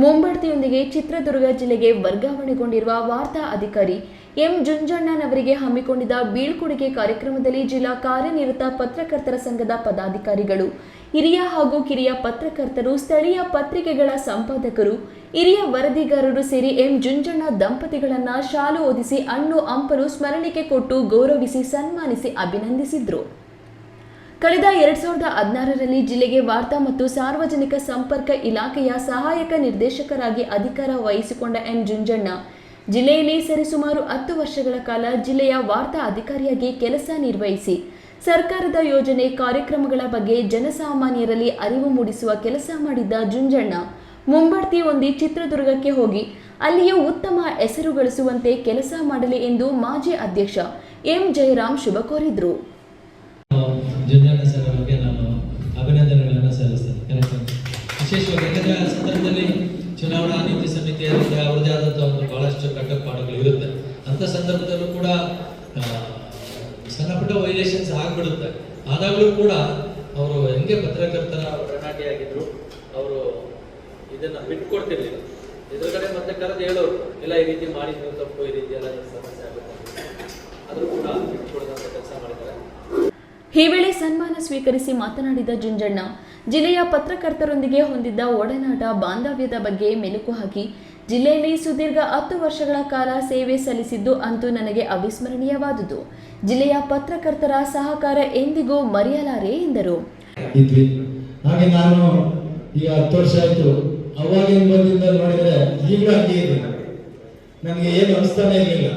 ಮುಂಬಡ್ತಿಯೊಂದಿಗೆ ಚಿತ್ರದುರ್ಗ ಜಿಲ್ಲೆಗೆ ವರ್ಗಾವಣೆಗೊಂಡಿರುವ ವಾರ್ತಾ ಅಧಿಕಾರಿ ಎಂ ಜುಂಜಣ್ಣನವರಿಗೆ ಹಮ್ಮಿಕೊಂಡಿದ್ದ ಬೀಳ್ಕೊಡುಗೆ ಕಾರ್ಯಕ್ರಮದಲ್ಲಿ ಜಿಲ್ಲಾ ಕಾರ್ಯನಿರತ ಪತ್ರಕರ್ತರ ಸಂಘದ ಪದಾಧಿಕಾರಿಗಳು, ಹಿರಿಯ ಹಾಗೂ ಕಿರಿಯ ಪತ್ರಕರ್ತರು, ಸ್ಥಳೀಯ ಪತ್ರಿಕೆಗಳ ಸಂಪಾದಕರು, ಹಿರಿಯ ವರದಿಗಾರರು ಸೇರಿ ಎಂ ಜುಂಜಣ್ಣ ದಂಪತಿಗಳನ್ನ ಶಾಲು ಓದಿಸಿ ಹಣ್ಣು ಹಂಪಲು ಸ್ಮರಣಿಕೆ ಕೊಟ್ಟು ಗೌರವಿಸಿ ಸನ್ಮಾನಿಸಿ ಅಭಿನಂದಿಸಿದ್ರು. ಕಳೆದ 2016ರಲ್ಲಿ ಜಿಲ್ಲೆಗೆ ವಾರ್ತಾ ಮತ್ತು ಸಾರ್ವಜನಿಕ ಸಂಪರ್ಕ ಇಲಾಖೆಯ ಸಹಾಯಕ ನಿರ್ದೇಶಕರಾಗಿ ಅಧಿಕಾರ ವಹಿಸಿಕೊಂಡ ಎಂ ಜುಂಜಣ್ಣ ಜಿಲ್ಲೆಯಲ್ಲಿ ಸರಿಸುಮಾರು 10 ವರ್ಷಗಳ ಕಾಲ ಜಿಲ್ಲೆಯ ವಾರ್ತಾ ಅಧಿಕಾರಿಯಾಗಿ ಕೆಲಸ ನಿರ್ವಹಿಸಿ ಸರ್ಕಾರದ ಯೋಜನೆ ಕಾರ್ಯಕ್ರಮಗಳ ಬಗ್ಗೆ ಜನಸಾಮಾನ್ಯರಲ್ಲಿ ಅರಿವು ಮೂಡಿಸುವ ಕೆಲಸ ಮಾಡಿದ್ದ ಜುಂಜಣ್ಣ ಮುಂಬಡ್ತಿ ಹೊಂದಿ ಚಿತ್ರದುರ್ಗಕ್ಕೆ ಹೋಗಿ ಅಲ್ಲಿಯೂ ಉತ್ತಮ ಹೆಸರು ಗಳಿಸುವಂತೆ ಕೆಲಸ ಮಾಡಲಿ ಎಂದು ಮಾಜಿ ಅಧ್ಯಕ್ಷ ಎಂ ಜಯರಾಮ್ ಶುಭ ಕೋರಿದ್ರು. ಜುಂಜಣ್ಣ ಸರ್ ಅವರಿಗೆ ನಾನು ಅಭಿನಂದನೆಗಳನ್ನು ಸಲ್ಲಿಸ್ತೇನೆ. ವಿಶೇಷವಾಗಿ ಯಾಕಂದರೆ ಆ ಸಂದರ್ಭದಲ್ಲಿ ಚುನಾವಣಾ ನೀತಿ ಸಮಿತಿ ಇರುತ್ತೆ, ಅವ್ರದ್ದೇ ಆದಂಥ ಒಂದು ಬಹಳಷ್ಟು ಕಟ್ಟುಪಾಡುಗಳು ಇರುತ್ತೆ. ಅಂಥ ಸಂದರ್ಭದಲ್ಲೂ ಕೂಡ ಸಣ್ಣ ಪುಟ್ಟ ವೈಲೇಷನ್ಸ್ ಆಗಿಬಿಡುತ್ತೆ. ಆದಾಗಲೂ ಕೂಡ ಅವರು ಹೆಂಗೆ ಪತ್ರಕರ್ತರ ಒಡನಾಟಿಯಾಗಿದ್ರು, ಅವರು ಇದನ್ನು ಬಿಟ್ಕೊಡ್ತಿರ್ಲಿಲ್ಲ. ಎದುರುಗಡೆ ಮತ್ತೆ ಕರೆದು ಹೇಳೋರು, ಇಲ್ಲ ಈ ರೀತಿ ಮಾಡಿ ನೀವು ತಪ್ಪು, ಈ ರೀತಿ ಎಲ್ಲ ಸಮಸ್ಯೆ ಆಗುತ್ತೆ, ಆದರೂ ಕೂಡ ಬಿಟ್ಕೊಡೋದಂಥ ಕೆಲಸ ಮಾಡಿದ್ದಾರೆ. ಈ ವೇಳೆ ಸನ್ಮಾನ ಸ್ವೀಕರಿಸಿ ಮಾತನಾಡಿದ ಜುಂಜಣ್ಣ ಜಿಲ್ಲೆಯ ಪತ್ರಕರ್ತರೊಂದಿಗೆ ಹೊಂದಿದ್ದ ಒಡನಾಟ ಬಾಂಧವ್ಯದ ಬಗ್ಗೆ ಮೆಲುಕು ಹಾಕಿ ಜಿಲ್ಲೆಯಲ್ಲಿ ಸುದೀರ್ಘ 10 ವರ್ಷಗಳ ಕಾಲ ಸೇವೆ ಸಲ್ಲಿಸಿದ್ದು ಅಂತೂ ನನಗೆ ಅವಿಸ್ಮರಣೀಯವಾದುದು. ಜಿಲ್ಲೆಯ ಪತ್ರಕರ್ತರ ಸಹಕಾರ ಎಂದಿಗೂ ಮರೆಯಲಾರೆ ಎಂದರು. ಹಾಗೆ ನಾನು ಈಗ 10 ವರ್ಷ ಆಯ್ತು, ಅವಾಗಿನ ಬಂದಿಂದ ನೋಡಿದ್ರೆ ಈಗಲೂ ಹಂಗೆ ಇದೆ. ನನಗೆ ಏನು ಅನಿಸ್ತಾನೆ ಇರಲಿಲ್ಲ.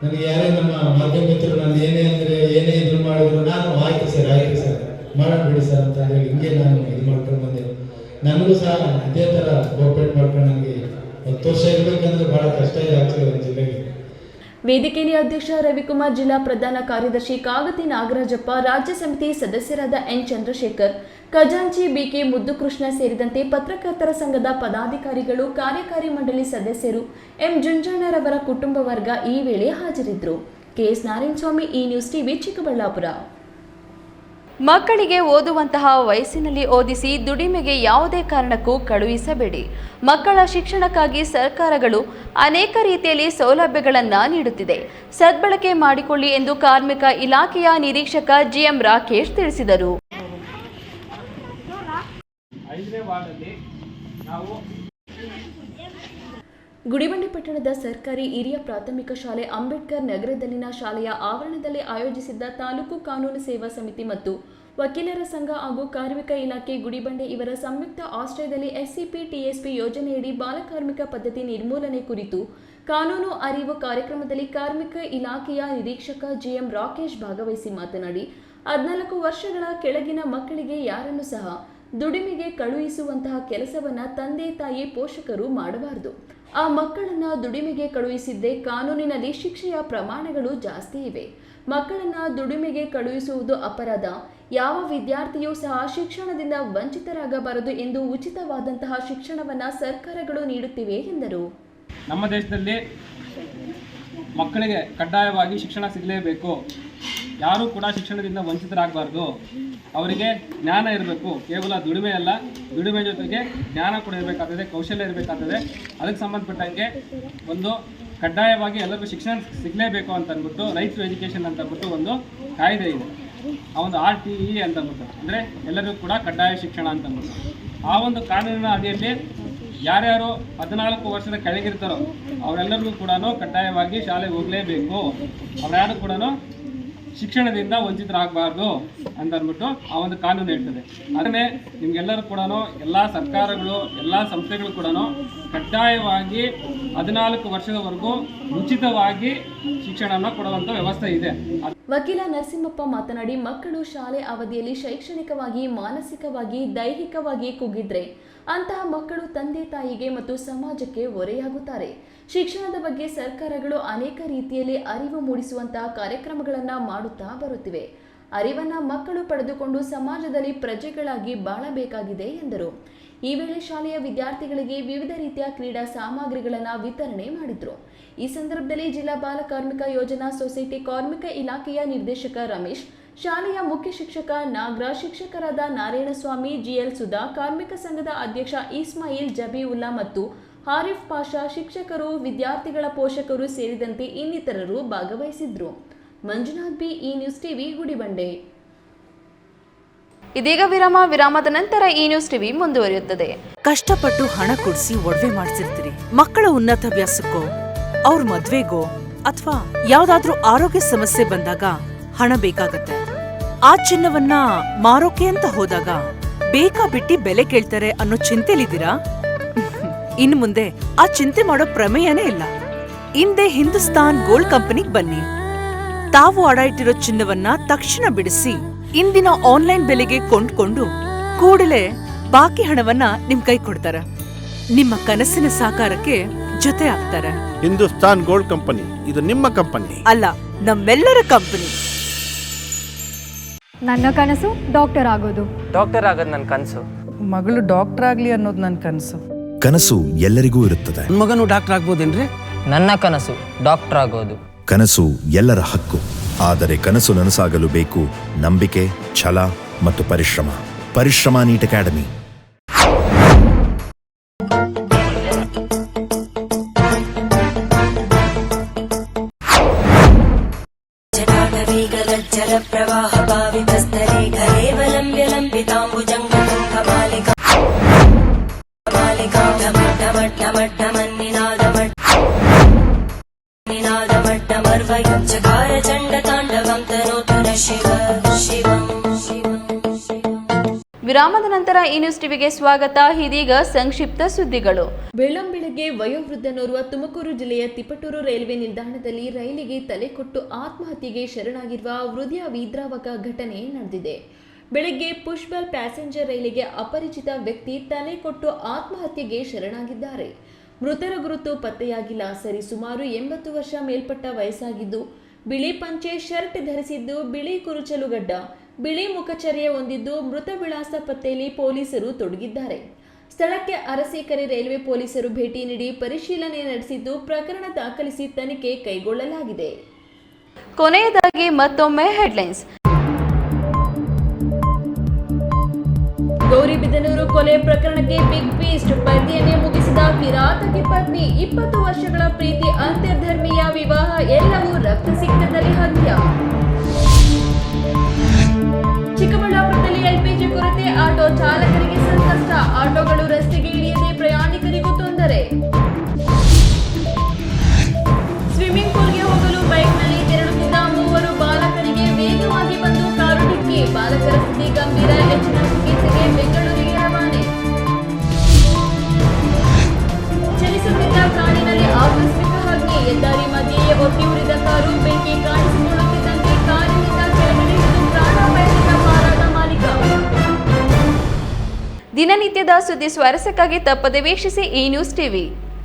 ನನಗೆ ಯಾರೇ ನಮ್ಮ ಮಾಧ್ಯಮ ಮಿತ್ರರು ನಾನು ಏನೇ ಇದ್ರು ಮಾಡಿದ್ರು ನಾನು ಆಯ್ತು ಸರ್ ಮಾಡಬಿಡಿ ಸರ್ ಅಂತ ಹೇಳಿ ಹಿಂಗೆ ನಾನು ಇದು ಮಾಡ್ಕೊಂಡು ಬಂದೆ. ನನಗೂ ಸಹ ಇದೇ ಥರ ಕೋಆಪರೇಟ್ ಮಾಡ್ಕೊಂಡು ನನಗೆ 10 ವರ್ಷ ಇರಬೇಕಂದ್ರೆ ಭಾಳ ಕಷ್ಟ ಇದೆ ಆಕ್ಚುಲಿ ಜಿಲ್ಲೆಗೆ. ವೇದಿಕೆಯಲ್ಲಿ ಅಧ್ಯಕ್ಷ ರವಿಕುಮಾರ್, ಜಿಲ್ಲಾ ಪ್ರಧಾನ ಕಾರ್ಯದರ್ಶಿ ಕಾಗತಿ ನಾಗರಾಜಪ್ಪ, ರಾಜ್ಯ ಸಮಿತಿ ಸದಸ್ಯರಾದ ಎನ್ ಚಂದ್ರಶೇಖರ್, ಖಜಾಂಚಿ ಬಿಕೆ ಮುದ್ದುಕೃಷ್ಣ ಸೇರಿದಂತೆ ಪತ್ರಕರ್ತರ ಸಂಘದ ಪದಾಧಿಕಾರಿಗಳು, ಕಾರ್ಯಕಾರಿ ಮಂಡಳಿ ಸದಸ್ಯರು, ಎಂ ಜುಂಜಣ್ಣರವರ ಕುಟುಂಬ ವರ್ಗ ಈ ವೇಳೆ ಹಾಜರಿದ್ದರು. ಕೆಎಸ್ ನಾರಾಯಣಸ್ವಾಮಿ, ಈ ನ್ಯೂಸ್ ಟಿವಿ, ಚಿಕ್ಕಬಳ್ಳಾಪುರ. ಮಕ್ಕಳಿಗೆ ಓದುವಂತಹ ವಯಸ್ಸಿನಲ್ಲಿ ಓದಿಸಿ ದುಡಿಮೆಗೆ ಯಾವುದೇ ಕಾರಣಕ್ಕೂ ಕಳುಹಿಸಬೇಡಿ. ಮಕ್ಕಳ ಶಿಕ್ಷಣಕ್ಕಾಗಿ ಸರ್ಕಾರಗಳು ಅನೇಕ ರೀತಿಯಲ್ಲಿ ಸೌಲಭ್ಯಗಳನ್ನು ನೀಡುತ್ತಿದೆ, ಸದ್ಬಳಕೆ ಮಾಡಿಕೊಳ್ಳಿ ಎಂದು ಕಾರ್ಮಿಕ ಇಲಾಖೆಯ ನಿರೀಕ್ಷಕ ಜಿಎಂ ರಾಕೇಶ್ ತಿಳಿಸಿದರು. 5ನೇ ವಾರ್ಡಲ್ಲಿ ನಾವು ಗುಡಿಬಂಡೆ ಪಟ್ಟಣದ ಸರ್ಕಾರಿ ಹಿರಿಯ ಪ್ರಾಥಮಿಕ ಶಾಲೆ ಅಂಬೇಡ್ಕರ್ ನಗರದಲ್ಲಿನ ಶಾಲೆಯ ಆವರಣದಲ್ಲಿ ಆಯೋಜಿಸಿದ್ದ ತಾಲೂಕು ಕಾನೂನು ಸೇವಾ ಸಮಿತಿ ಮತ್ತು ವಕೀಲರ ಸಂಘ ಹಾಗೂ ಕಾರ್ಮಿಕ ಇಲಾಖೆ ಗುಡಿಬಂಡೆ ಇವರ ಸಂಯುಕ್ತ ಆಶ್ರಯದಲ್ಲಿ ಎಸ್ಸಿಪಿ ಟಿಎಸ್ಪಿ ಯೋಜನೆಯಡಿ ಬಾಲಕಾರ್ಮಿಕ ಪದ್ಧತಿ ನಿರ್ಮೂಲನೆ ಕುರಿತು ಕಾನೂನು ಅರಿವು ಕಾರ್ಯಕ್ರಮದಲ್ಲಿ ಕಾರ್ಮಿಕ ಇಲಾಖೆಯ ನಿರೀಕ್ಷಕ ಜಿಎಂ ರಾಕೇಶ್ ಭಾಗವಹಿಸಿ ಮಾತನಾಡಿ 14 ವರ್ಷಗಳ ಕೆಳಗಿನ ಮಕ್ಕಳಿಗೆ ಯಾರನ್ನು ಸಹ ದುಡಿಮೆಗೆ ಕಳುಹಿಸುವಂತಹ ಕೆಲಸವನ್ನ ತಂದೆ ತಾಯಿ ಪೋಷಕರು ಮಾಡಬಾರದು. ಆ ಮಕ್ಕಳನ್ನ ದುಡಿಮೆಗೆ ಕಳುಹಿಸಿದ್ದೇ ಕಾನೂನಿನಲ್ಲಿ ಶಿಕ್ಷೆಯ ಪ್ರಮಾಣಗಳು ಜಾಸ್ತಿ ಇವೆ. ಮಕ್ಕಳನ್ನ ದುಡಿಮೆಗೆ ಕಳುಹಿಸುವುದು ಅಪರಾಧ. ಯಾವ ವಿದ್ಯಾರ್ಥಿಯೂ ಸಹ ಶಿಕ್ಷಣದಿಂದ ವಂಚಿತರಾಗಬಾರದು ಎಂದು ಉಚಿತವಾದಂತಹ ಶಿಕ್ಷಣವನ್ನ ಸರ್ಕಾರಗಳು ನೀಡುತ್ತಿವೆ ಎಂದರು. ನಮ್ಮ ದೇಶದಲ್ಲಿ ಮಕ್ಕಳಿಗೆ ಕಡ್ಡಾಯವಾಗಿ ಶಿಕ್ಷಣ ಸಿಗಲೇಬೇಕು. ಯಾರೂ ಕೂಡ ಶಿಕ್ಷಣದಿಂದ ವಂಚಿತರಾಗಬಾರ್ದು. ಅವರಿಗೆ ಜ್ಞಾನ ಇರಬೇಕು. ಕೇವಲ ದುಡಿಮೆ ಅಲ್ಲ, ದುಡಿಮೆ ಜೊತೆಗೆ ಜ್ಞಾನ ಕೂಡ ಇರಬೇಕಾಗ್ತದೆ, ಕೌಶಲ್ಯ ಇರಬೇಕಾಗ್ತದೆ. ಅದಕ್ಕೆ ಸಂಬಂಧಪಟ್ಟಂಗೆ ಒಂದು ಕಡ್ಡಾಯವಾಗಿ ಎಲ್ಲರಿಗೂ ಶಿಕ್ಷಣ ಸಿಗಲೇಬೇಕು ಅಂತ ಅಂದ್ಬಿಟ್ಟು ರೈಟ್ ಟು ಎಜುಕೇಷನ್ ಅಂತ ಅಂದ್ಬಿಟ್ಟು ಒಂದು ಕಾಯ್ದೆ ಇದೆ. ಆ ಒಂದು RTE ಅಂತ ಅಂದ್ಬಿಟ್ಟು, ಅಂದರೆ ಎಲ್ಲರಿಗೂ ಕೂಡ ಕಡ್ಡಾಯ ಶಿಕ್ಷಣ ಅಂತ ಅಂದ್ಬಿಟ್ಟು ಆ ಒಂದು ಕಾನೂನಿನ ಅಡಿಯಲ್ಲಿ ಯಾರ್ಯಾರು 14 ವರ್ಷದ ಕೆಳಗಿರ್ತಾರೋ ಅವರೆಲ್ಲರಿಗೂ ಕೂಡ ಕಡ್ಡಾಯವಾಗಿ ಶಾಲೆಗೆ ಹೋಗಲೇಬೇಕು. ಅವರ್ಯಾರು ಕೂಡ ಶಿಕ್ಷಣದಿಂದ ವಂಚಿತರಾಗಬಾರ್ದು ಅಂತ ಅಂದ್ಬಿಟ್ಟು ಆ ಒಂದು ಕಾನೂನು ಹೇಳ್ತದೆ. ಅದನ್ನೇ ನಿಮಗೆಲ್ಲರೂ ಕೂಡ ಎಲ್ಲ ಸರ್ಕಾರಗಳು, ಎಲ್ಲ ಸಂಸ್ಥೆಗಳು ಕೂಡ ಕಡ್ಡಾಯವಾಗಿ 14 ವರ್ಷದವರೆಗೂ ಉಚಿತವಾಗಿ ಶಿಕ್ಷಣವನ್ನು ಕೊಡುವಂಥ ವ್ಯವಸ್ಥೆ ಇದೆ. ವಕೀಲ ನರಸಿಂಹಪ್ಪ ಮಾತನಾಡಿ, ಮಕ್ಕಳು ಶಾಲೆ ಅವಧಿಯಲ್ಲಿ ಶೈಕ್ಷಣಿಕವಾಗಿ, ಮಾನಸಿಕವಾಗಿ, ದೈಹಿಕವಾಗಿ ಕುಗ್ಗಿದ್ರೆ ಅಂತಹ ಮಕ್ಕಳು ತಂದೆ ತಾಯಿಗೆ ಮತ್ತು ಸಮಾಜಕ್ಕೆ ಹೊರೆಯಾಗುತ್ತಾರೆ. ಶಿಕ್ಷಣದ ಬಗ್ಗೆ ಸರ್ಕಾರಗಳು ಅನೇಕ ರೀತಿಯಲ್ಲಿ ಅರಿವು ಮೂಡಿಸುವಂತಹ ಕಾರ್ಯಕ್ರಮಗಳನ್ನು ಮಾಡುತ್ತಾ ಬರುತ್ತಿವೆ. ಅರಿವನ್ನು ಮಕ್ಕಳು ಪಡೆದುಕೊಂಡು ಸಮಾಜದಲ್ಲಿ ಪ್ರಜೆಗಳಾಗಿ ಬಾಳಬೇಕಾಗಿದೆ ಎಂದರು. ಈ ವೇಳೆ ಶಾಲೆಯ ವಿದ್ಯಾರ್ಥಿಗಳಿಗೆ ವಿವಿಧ ರೀತಿಯ ಕ್ರೀಡಾ ಸಾಮಗ್ರಿಗಳನ್ನು ವಿತರಣೆ ಮಾಡಿದರು. ಈ ಸಂದರ್ಭದಲ್ಲಿ ಜಿಲ್ಲಾ ಬಾಲ ಕಾರ್ಮಿಕ ಯೋಜನಾ ಸೊಸೈಟಿ ಕಾರ್ಮಿಕ ಇಲಾಖೆಯ ನಿರ್ದೇಶಕ ರಮೇಶ್, ಶಾಲೆಯ ಮುಖ್ಯ ಶಿಕ್ಷಕ ನಾಗರಾಜ್, ಶಿಕ್ಷಕರಾದ ನಾರಾಯಣಸ್ವಾಮಿ, ಜಿಎಲ್ ಸುಧಾ, ಕಾರ್ಮಿಕ ಸಂಘದ ಅಧ್ಯಕ್ಷ ಇಸ್ಮಾಯಿಲ್ ಜಬೀವುಲ್ಲಾ ಮತ್ತು ಹಾರಿಫ್ ಪಾಷಾ, ಶಿಕ್ಷಕರು, ವಿದ್ಯಾರ್ಥಿಗಳ ಪೋಷಕರು ಸೇರಿದಂತೆ ಇನ್ನಿತರರು ಭಾಗವಹಿಸಿದ್ರು. ಮಂಜುನಾಥ್ ಬಿ, ಈ ನ್ಯೂಸ್ ಟಿವಿ, ಗುಡಿಬಂಡೆ. ಇದೀಗ ವಿರಾಮದ ನಂತರ ಈ ನ್ಯೂಸ್ ಟಿವಿ ಮುಂದುವರಿಯುತ್ತದೆ. ಕಷ್ಟಪಟ್ಟು ಹಣ ಕೊಡಿಸಿ ಒಡವೆ ಮಾಡಿಸಿರ್ತೀರಿ. ಮಕ್ಕಳ ಉನ್ನತ ವ್ಯಾಸಕ್ಕೋ, ಅವ್ರ ಮದ್ವೆಗೋ ಅಥವಾ ಯಾವ್ದಾದ್ರೂ ಆರೋಗ್ಯ ಸಮಸ್ಯೆ ಬಂದಾಗ ಹಣ ಬೇಕಾಗತ್ತೆ. ಆ ಚಿನ್ನವನ್ನ ಮಾರೋಕೆ ಅಂತ ಹೋದಾಗ ಬೇಕಾ ಬಿಟ್ಟಿ ಬೆಲೆ ಕೇಳ್ತಾರೆ ಅನ್ನೋ ಚಿಂತೆಲಿದ್ದೀರಾ? ಇನ್ನು ಮುಂದೆ ಆ ಚಿಂತೆ ಮಾಡೋ ಪ್ರಮೇಯನೇ ಇಲ್ಲ. ಹಿಂದೆ ಹಿಂದೂಸ್ತಾನ್ ಗೋಲ್ಡ್ ಕಂಪನಿಗೆ ಬನ್ನಿ. ತಾವು ಅಡ ಇಟ್ಟಿರೋ ಚಿನ್ನವನ್ನ ತಕ್ಷಣ ಬಿಡಿಸಿ ಇಂದಿನ ಆನ್ಲೈನ್ ಬೆಲೆಗೆ ಕೊಂಡ್ಕೊಂಡು ಕೂಡಲೇ ಬಾಕಿ ಹಣವನ್ನ ನಿಮ್ ಕೈ ಕೊಡ್ತಾರೆ. ನಿಮ್ಮ ಕನಸಿನ ಸಾಕಾರಕ್ಕೆ ಜೊತೆ ಆಗ್ತಾರೆ. ಹಿಂದೂಸ್ತಾನ್ ಗೋಲ್ಡ್ ಕಂಪನಿ, ಇದು ನಿಮ್ಮ ಕಂಪನಿ ಅಲ್ಲ, ನಮ್ಮೆಲ್ಲರ ಕಂಪನಿ. ನನ್ನ ಕನಸು ಡಾಕ್ಟರ್ ಆಗೋದು. ಡಾಕ್ಟರ್ ಆಗೋದು ನನ್ನ ಕನಸು. ಮಗಳು ಡಾಕ್ಟರ್ ಆಗ್ಲಿ ಅನ್ನೋದು ನನ್ನ ಕನಸು. ಕನಸು ಎಲ್ಲರಿಗೂ ಇರುತ್ತದೆ. ಮಗನು ಡಾಕ್ಟರ್ ಆಗ್ಬೋದೇನ್ರಿ? ನನ್ನ ಕನಸು ಡಾಕ್ಟರ್ ಆಗೋದು. ಕನಸು ಎಲ್ಲರ ಹಕ್ಕು. ಆದರೆ ಕನಸು ನನಸಾಗಲು ಬೇಕು ನಂಬಿಕೆ, ಛಲ ಮತ್ತು ಪರಿಶ್ರಮ. ಪರಿಶ್ರಮ ನೀಟ್ ಅಕಾಡೆಮಿ. ವಿರಾಮದ ನಂತರ ಈ ನ್ಯೂಸ್ ಟಿವಿಗೆ ಸ್ವಾಗತ. ಇದೀಗ ಸಂಕ್ಷಿಪ್ತ ಸುದ್ದಿಗಳು. ಬೆಳ್ಳಂಬೆಳಗ್ಗೆ ವಯೋವೃದ್ಧನೋರ್ವ ತುಮಕೂರು ಜಿಲ್ಲೆಯ ತಿಪಟೂರು ರೈಲ್ವೆ ನಿಲ್ದಾಣದಲ್ಲಿ ರೈಲಿಗೆ ತಲೆ ಕೊಟ್ಟು ಆತ್ಮಹತ್ಯೆಗೆ ಶರಣಾಗಿರುವ ಹೃದಯ ವಿದ್ರಾವಕ ಘಟನೆ ನಡೆದಿದೆ. ಬೆಳಗ್ಗೆ ಪುಷ್ಪಲ್ ಪ್ಯಾಸೆಂಜರ್ ರೈಲಿಗೆ ಅಪರಿಚಿತ ವ್ಯಕ್ತಿ ತಲೆ ಕೊಟ್ಟು ಆತ್ಮಹತ್ಯೆಗೆ ಶರಣಾಗಿದ್ದಾರೆ. ಮೃತರ ಗುರುತು ಪತ್ತೆಯಾಗಿಲ್ಲ. ಸರಿಸುಮಾರು 80 ವರ್ಷ ಮೇಲ್ಪಟ್ಟ ವಯಸ್ಸಾಗಿದ್ದು, ಬಿಳಿ ಪಂಚೆ ಶರ್ಟ್ ಧರಿಸಿದ್ದು, ಬಿಳಿ ಕುರುಚಲು ಗಡ್ಡ, ಬಿಳಿ ಮುಖಚರ್ಯೆ ಹೊಂದಿದ್ದು, ಮೃತ ವಿಳಾಸ ಪತ್ತೆಯಲ್ಲಿ ಪೊಲೀಸರು ತೊಡಗಿದ್ದಾರೆ. ಸ್ಥಳಕ್ಕೆ ಅರಸೀಕೆರೆ ರೈಲ್ವೆ ಪೊಲೀಸರು ಭೇಟಿ ನೀಡಿ ಪರಿಶೀಲನೆ ನಡೆಸಿದ್ದು, ಪ್ರಕರಣ ದಾಖಲಿಸಿ ತನಿಖೆ ಕೈಗೊಳ್ಳಲಾಗಿದೆ. ಕೊನೆಯದಾಗಿ ಮತ್ತೊಮ್ಮೆ ಹೆಡ್ಲೈನ್ಸ್. ಗೌರಿಬಿದನೂರು ಕೊಲೆ ಪ್ರಕರಣಕ್ಕೆ ಬಿಗ್ ಟ್ವಿಸ್ಟ್. ಪತಿಯನ್ನೇ ಮುಗಿಸಿದ ಕಿರಾತಕಿ ಪತ್ನಿ. 20 ವರ್ಷಗಳ ಪ್ರೀತಿ, ಅಂತರ್ಧರ್ಮೀಯ ವಿವಾಹ ಎಲ್ಲವೂ ರಕ್ತಸಿಕ್ತದಲ್ಲಿ ಅಂತ್ಯ. ಚಿಕ್ಕಬಳ್ಳಾಪುರದಲ್ಲಿ ಎಲ್ಪಿಜಿ ಕೊರತೆ, ಆಟೋ ಚಾಲಕರಿಗೆ ಸಂಕಷ್ಟ. ಆಟೋಗಳು ರಸ್ತೆಗೆ ಇಳಿಯದೆ ಪ್ರಯಾಣಿಕರಿಗೂ ತೊಂದರೆ. ಸ್ವಿಮ್ಮಿಂಗ್ ಪೂಲ್ಗೆ ಹೋಗಲು ಬೈಕ್ನಲ್ಲಿ ತೆರಳುತ್ತಿದ್ದ 3 ಬಾಲಕರಿಗೆ ವೇಗವಾಗಿ ಬಂದು ಕಾರು ಡಿಕ್ಕಿ. ಬಾಲಕರ ಸ್ಥಿತಿ ಗಂಭೀರ. ಹೆಚ್ಚಿನ ಚಿಕಿತ್ಸೆಗೆ ಬೆಂಗಳೂರಿಗೆ ರವಾನೆ. ಚಲಿಸುತ್ತಿದ್ದ ಕಾರಿನಲ್ಲಿ ಆಕಸ್ಮಿಕ ಅಗ್ನಿ. ಹೆದ್ದಾರಿ ಮಧ್ಯೆಯೇ ಹೊತ್ತಿ ಉರಿದ ಕಾರು. ಬೆಂಕಿ ಕಾಣಿಸಿಕೊಳ್ಳುತ್ತಿದ್ದಂತೆ ಕಾರಿನಿಂದ ಕೆಳಗಡೆ ಇಳಿದು ಪ್ರಾಣಾಪಾಯದಿಂದ ಪಾರಾದ ಮಾಲೀಕ. ದಿನನಿತ್ಯದ ಸುದ್ದಿ ಸ್ವಾರಸ್ಯಕ್ಕಾಗಿ ತಪ್ಪದೆ ವೀಕ್ಷಿಸಿ ಈ ನ್ಯೂಸ್ ಟಿವಿ.